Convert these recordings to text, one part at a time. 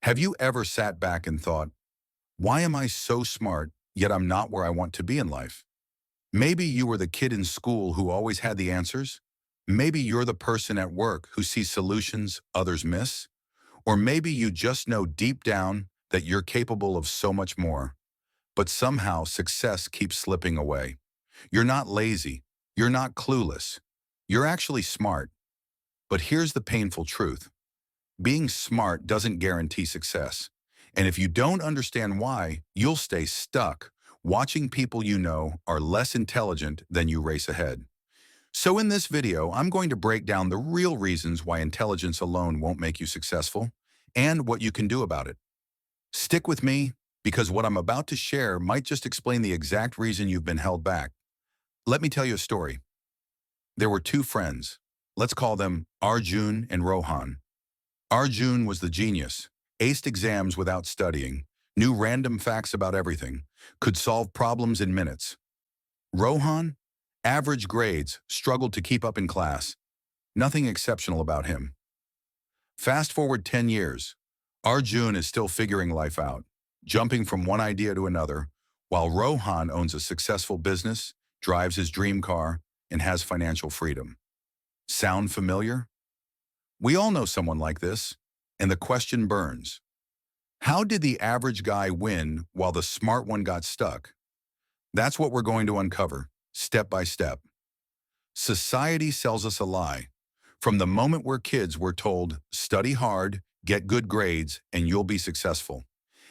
Have you ever sat back and thought, why am I so smart, yet I'm not where I want to be in life? Maybe you were the kid in school who always had the answers. Maybe you're the person at work who sees solutions others miss. Or maybe you just know deep down that you're capable of so much more, but somehow success keeps slipping away. You're not lazy. You're not clueless. You're actually smart. But here's the painful truth. Being smart doesn't guarantee success. And if you don't understand why, you'll stay stuck watching people you know are less intelligent than you race ahead. So in this video, I'm going to break down the real reasons why intelligence alone won't make you successful and what you can do about it. Stick with me because what I'm about to share might just explain the exact reason you've been held back. Let me tell you a story. There were two friends. Let's call them Arjun and Rohan. Arjun was the genius, aced exams without studying, knew random facts about everything, could solve problems in minutes. Rohan, average grades, struggled to keep up in class. Nothing exceptional about him. Fast forward 10 years. Arjun is still figuring life out, jumping from one idea to another, while Rohan owns a successful business, drives his dream car, and has financial freedom. Sound familiar? We all know someone like this, and the question burns. How did the average guy win while the smart one got stuck? That's what we're going to uncover, step by step. Society sells us a lie. From the moment we're kids, we're told, study hard, get good grades, and you'll be successful.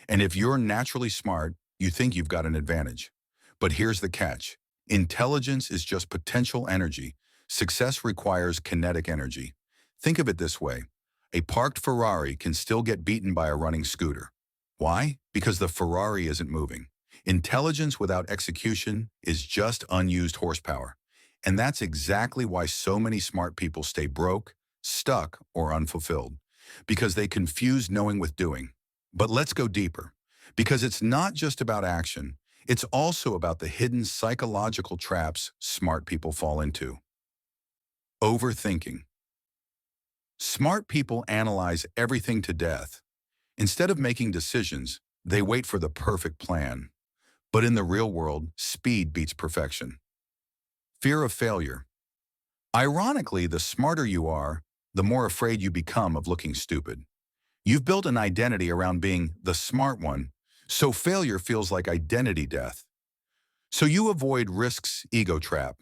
And if you're naturally smart, you think you've got an advantage. But here's the catch. Intelligence is just potential energy. Success requires kinetic energy. Think of it this way. A parked Ferrari can still get beaten by a running scooter. Why? Because the Ferrari isn't moving. Intelligence without execution is just unused horsepower. And that's exactly why so many smart people stay broke, stuck, or unfulfilled. Because they confuse knowing with doing. But let's go deeper. Because it's not just about action. It's also about the hidden psychological traps smart people fall into. Overthinking. Smart people analyze everything to death. Instead of making decisions, they wait for the perfect plan. But in the real world, speed beats perfection. Fear of failure. Ironically, the smarter you are, the more afraid you become of looking stupid. You've built an identity around being the smart one, so failure feels like identity death. So you avoid risk's ego trap.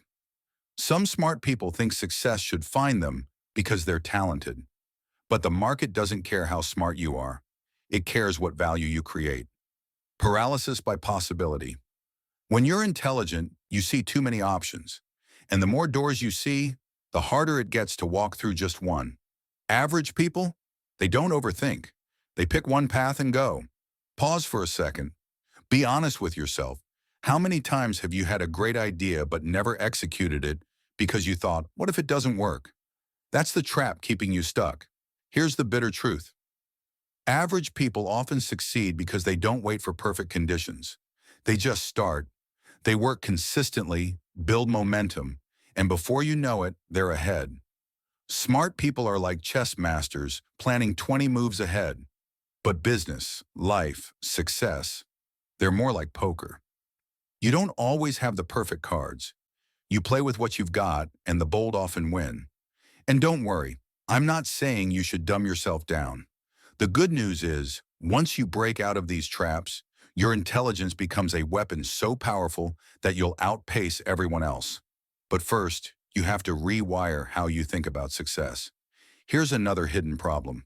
Some smart people think success should find them because they're talented. But the market doesn't care how smart you are. It cares what value you create. Paralysis by possibility. When you're intelligent, you see too many options. And the more doors you see, the harder it gets to walk through just one. Average people, they don't overthink. They pick one path and go. Pause for a second. Be honest with yourself. How many times have you had a great idea but never executed it because you thought, what if it doesn't work? That's the trap keeping you stuck. Here's the bitter truth. Average people often succeed because they don't wait for perfect conditions. They just start. They work consistently, build momentum, and before you know it, they're ahead. Smart people are like chess masters, planning 20 moves ahead. But business, life, success, they're more like poker. You don't always have the perfect cards. You play with what you've got, and the bold often win. And don't worry, I'm not saying you should dumb yourself down. The good news is, once you break out of these traps, your intelligence becomes a weapon so powerful that you'll outpace everyone else. But first, you have to rewire how you think about success. Here's another hidden problem.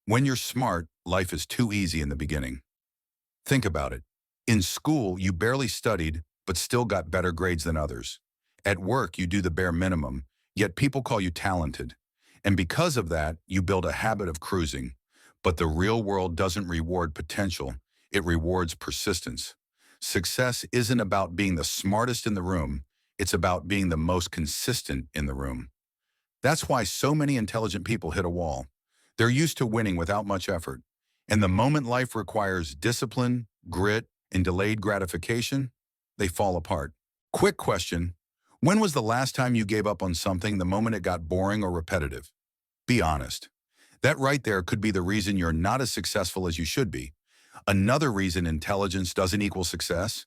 When you're smart, life is too easy in the beginning. Think about it. In school, you barely studied, but still got better grades than others. At work, you do the bare minimum, yet people call you talented. And because of that, you build a habit of cruising. But the real world doesn't reward potential, it rewards persistence. Success isn't about being the smartest in the room, it's about being the most consistent in the room. That's why so many intelligent people hit a wall. They're used to winning without much effort. And the moment life requires discipline, grit, and delayed gratification, they fall apart. Quick question. When was the last time you gave up on something the moment it got boring or repetitive? Be honest. That right there could be the reason you're not as successful as you should be. Another reason intelligence doesn't equal success: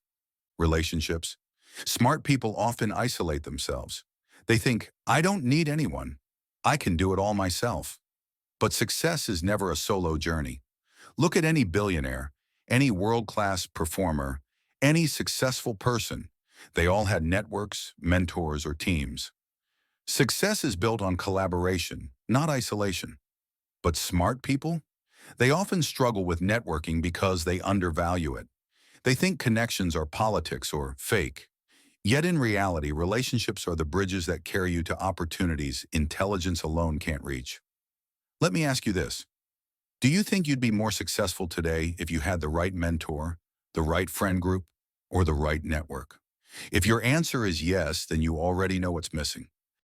relationships. Smart people often isolate themselves. They think, I don't need anyone. I can do it all myself. But success is never a solo journey. Look at any billionaire, any world-class performer, any successful person. They all had networks, mentors, or teams. Success is built on collaboration, not isolation. But smart people? They often struggle with networking because they undervalue it. They think connections are politics or fake. Yet in reality, relationships are the bridges that carry you to opportunities intelligence alone can't reach. Let me ask you this. Do you think you'd be more successful today if you had the right mentor, the right friend group, or the right network? If your answer is yes, then you already know what's missing.